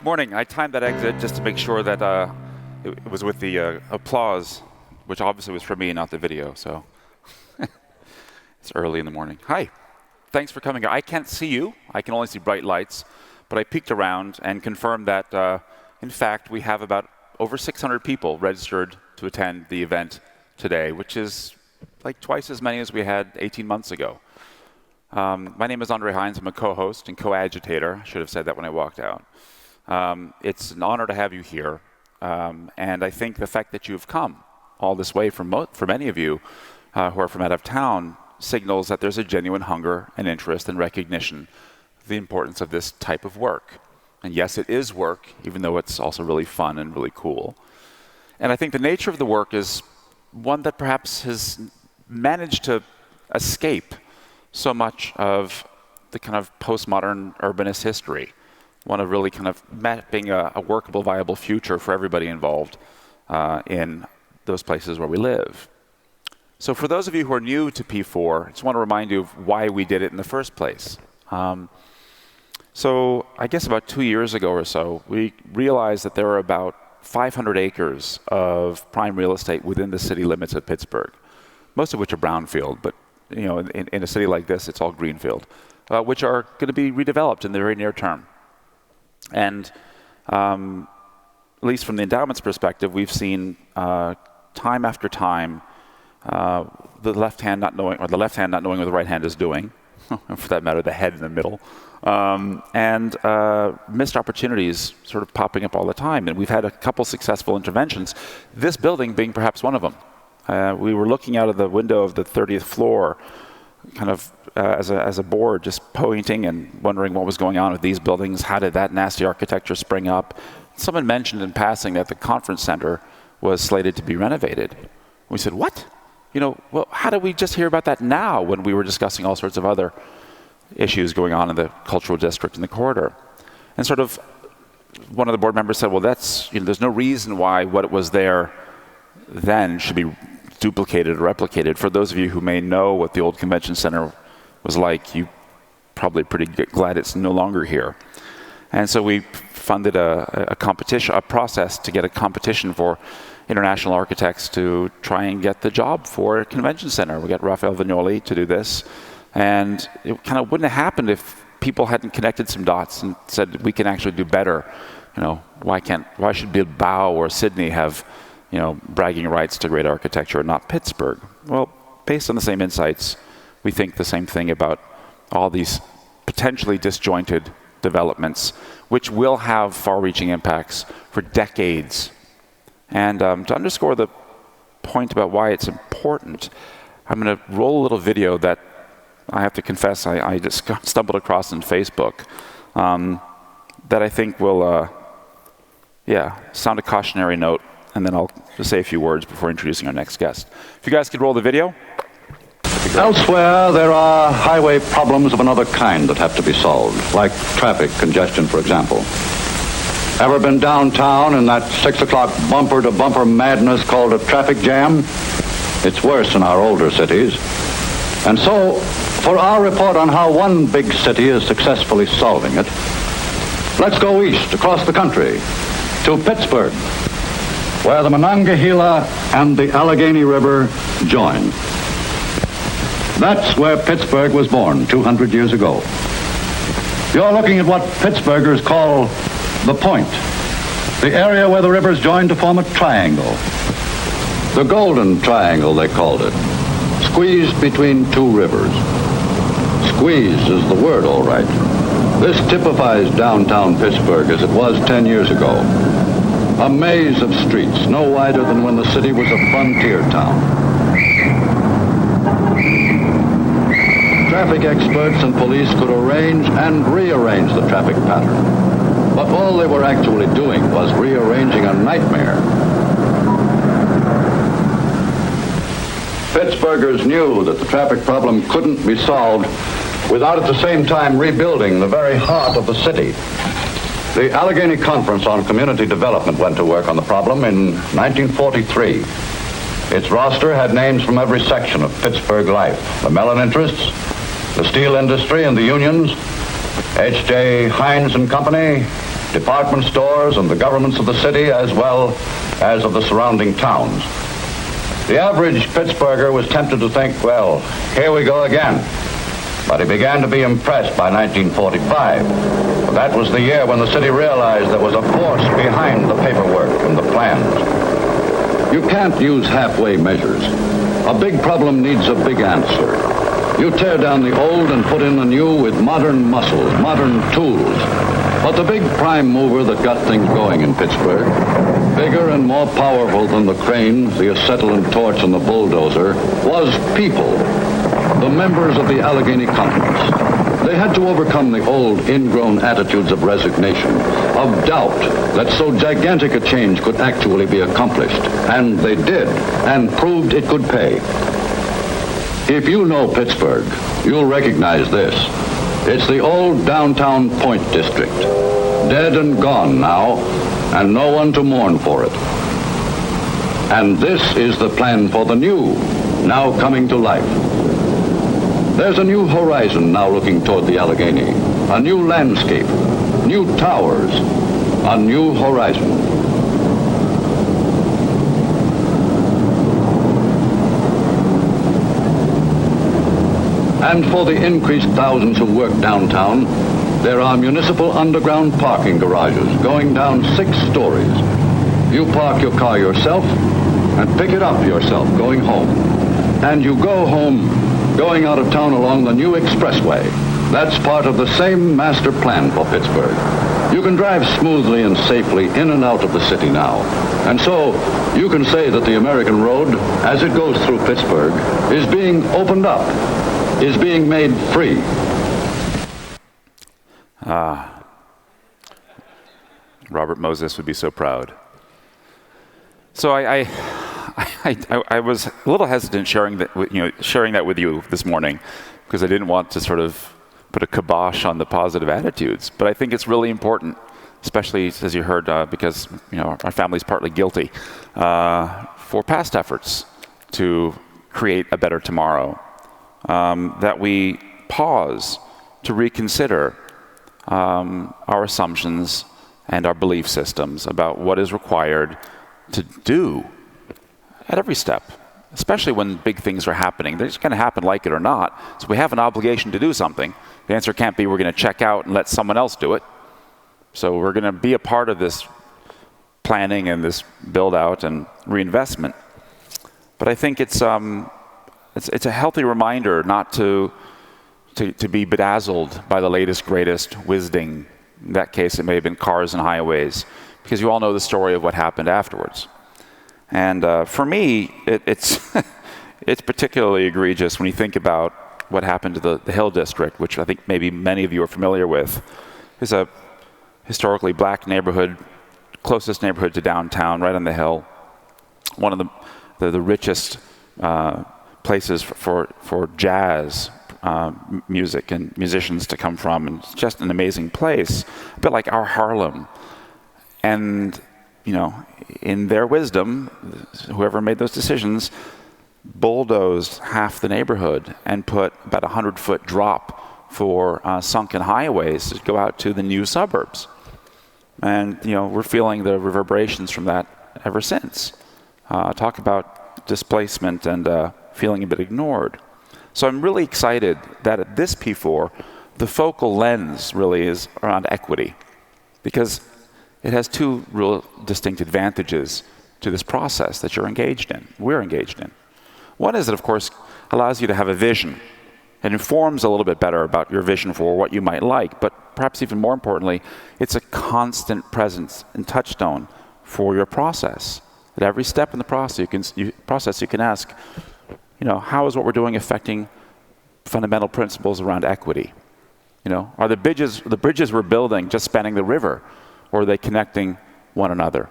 Morning. I timed that exit just to make sure that it was with the applause, which obviously was for me, not the video. So it's early in the morning. Hi. Thanks for coming. I can't see you. I can only see bright lights. But I peeked around and confirmed that, in fact, we have about over 600 people registered to attend the event today, which is like twice as many as we had 18 months ago. My name is André Heinz. I'm a co-host and co-agitator. I should have said that when I walked out. It's an honor to have you here. And I think the fact that you've come all this way for many of you who are from out of town signals that there's a genuine hunger and interest and recognition of the importance of this type of work. And yes, it is work, even though it's also really fun and really cool. And I think the nature of the work is one that perhaps has managed to escape so much of the kind of postmodern urbanist history, one of really kind of mapping a workable, viable future for everybody involved in those places where we live. So for those of you who are new to P4, I just want to remind you of why we did it in the first place. So I guess about 2 years ago or so, we realized that there are about 500 acres of prime real estate within the city limits of Pittsburgh, most of which are brownfield, but you know, in a city like this, it's all greenfield, which are going to be redeveloped in the very near term. And at least from the Endowments perspective, we've seen time after time the left hand not knowing what the right hand is doing, and for that matter, the head in the middle, and missed opportunities sort of popping up all the time. And we've had a couple successful interventions, this building being perhaps one of them. We were looking out of the window of the 30th floor, kind of as a board, just pointing and wondering what was going on with these buildings. How did that nasty architecture spring up? Someone mentioned in passing that the conference center was slated to be renovated. We said, what? You know, well, how did we just hear about that now when we were discussing all sorts of other issues going on in the cultural district in the corridor? And sort of one of the board members said, well, that's, you know, there's no reason why what was there then should be duplicated or replicated. For those of you who may know what the old convention center was like, you probably pretty glad it's no longer here. And so we funded a competition, a process to get a competition for international architects to try and get the job for a convention center. We got Raphael Vignoli to do this. And it kind of wouldn't have happened if people hadn't connected some dots and said, we can actually do better. You know, why should Bilbao or Sydney have, you know, bragging rights to great architecture and not Pittsburgh? Well, based on the same insights, we think the same thing about all these potentially disjointed developments, which will have far-reaching impacts for decades. And to underscore the point about why it's important, I'm going to roll a little video that I have to confess I just stumbled across on Facebook that I think will, sound a cautionary note, and then I'll just say a few words before introducing our next guest. If you guys could roll the video. Elsewhere, there are highway problems of another kind that have to be solved, like traffic congestion, for example. Ever been downtown in that 6 o'clock bumper-to-bumper madness called a traffic jam? It's worse in our older cities. And so, for our report on how one big city is successfully solving it, let's go east, across the country, to Pittsburgh, where the Monongahela and the Allegheny River join. That's where Pittsburgh was born 200 years ago. You're looking at what Pittsburghers call the Point, the area where the rivers join to form a triangle. The Golden Triangle, they called it, squeezed between two rivers. Squeeze is the word, all right. This typifies downtown Pittsburgh as it was 10 years ago. A maze of streets, no wider than when the city was a frontier town. Traffic experts and police could arrange and rearrange the traffic pattern. But all they were actually doing was rearranging a nightmare. Pittsburghers knew that the traffic problem couldn't be solved without at the same time rebuilding the very heart of the city. The Allegheny Conference on Community Development went to work on the problem in 1943. Its roster had names from every section of Pittsburgh life: the melon interests, the steel industry and the unions, H.J. Heinz and Company, department stores, and the governments of the city, as well as of the surrounding towns. The average Pittsburgher was tempted to think, well, here we go again. But he began to be impressed by 1945. That was the year when the city realized there was a force behind the paperwork and the plans. You can't use halfway measures. A big problem needs a big answer. You tear down the old and put in the new with modern muscles, modern tools. But the big prime mover that got things going in Pittsburgh, bigger and more powerful than the crane, the acetylene torch, and the bulldozer, was people, the members of the Allegheny Conference. They had to overcome the old ingrown attitudes of resignation, of doubt that so gigantic a change could actually be accomplished. And they did, and proved it could pay. If you know Pittsburgh, you'll recognize this. It's the old downtown Point District, dead and gone now, and no one to mourn for it. And this is the plan for the new, now coming to life. There's a new horizon now looking toward the Allegheny, a new landscape, new towers, a new horizon. And for the increased thousands who work downtown, there are municipal underground parking garages going down 6 stories. You park your car yourself and pick it up yourself going home. And you go home going out of town along the new expressway. That's part of the same master plan for Pittsburgh. You can drive smoothly and safely in and out of the city now. And so you can say that the American road, as it goes through Pittsburgh, is being opened up, is being made free. Robert Moses would be so proud. So I was a little hesitant sharing that with you this morning because I didn't want to sort of put a kibosh on the positive attitudes. But I think it's really important, especially as you heard, because our family's partly guilty for past efforts to create a better tomorrow. That we pause to reconsider our assumptions and our belief systems about what is required to do at every step, especially when big things are happening. They're just going to happen like it or not. So we have an obligation to do something. The answer can't be we're going to check out and let someone else do it. So we're going to be a part of this planning and this build out and reinvestment. But I think it's a healthy reminder not to be bedazzled by the latest, greatest whizzing. In that case, it may have been cars and highways, because you all know the story of what happened afterwards. And for me, it's it's particularly egregious when you think about what happened to the Hill District, which I think maybe many of you are familiar with. It's a historically black neighborhood, closest neighborhood to downtown, right on the hill. One of the richest places for jazz music and musicians to come from, and it's just an amazing place, a bit like our Harlem. And in their wisdom, whoever made those decisions bulldozed half the neighborhood and put about 100-foot drop for sunken highways to go out to the new suburbs. And we're feeling the reverberations from that ever since. Talk about displacement and feeling a bit ignored. So I'm really excited that at this P4, the focal lens really is around equity, because it has 2 real distinct advantages to this process that you're engaged in, we're engaged in. One is it, of course, allows you to have a vision. It informs a little bit better about your vision for what you might like, but perhaps even more importantly, it's a constant presence and touchstone for your process. At every step in the process, you can ask, how is what we're doing affecting fundamental principles around equity? Are the bridges we're building just spanning the river, or are they connecting one another?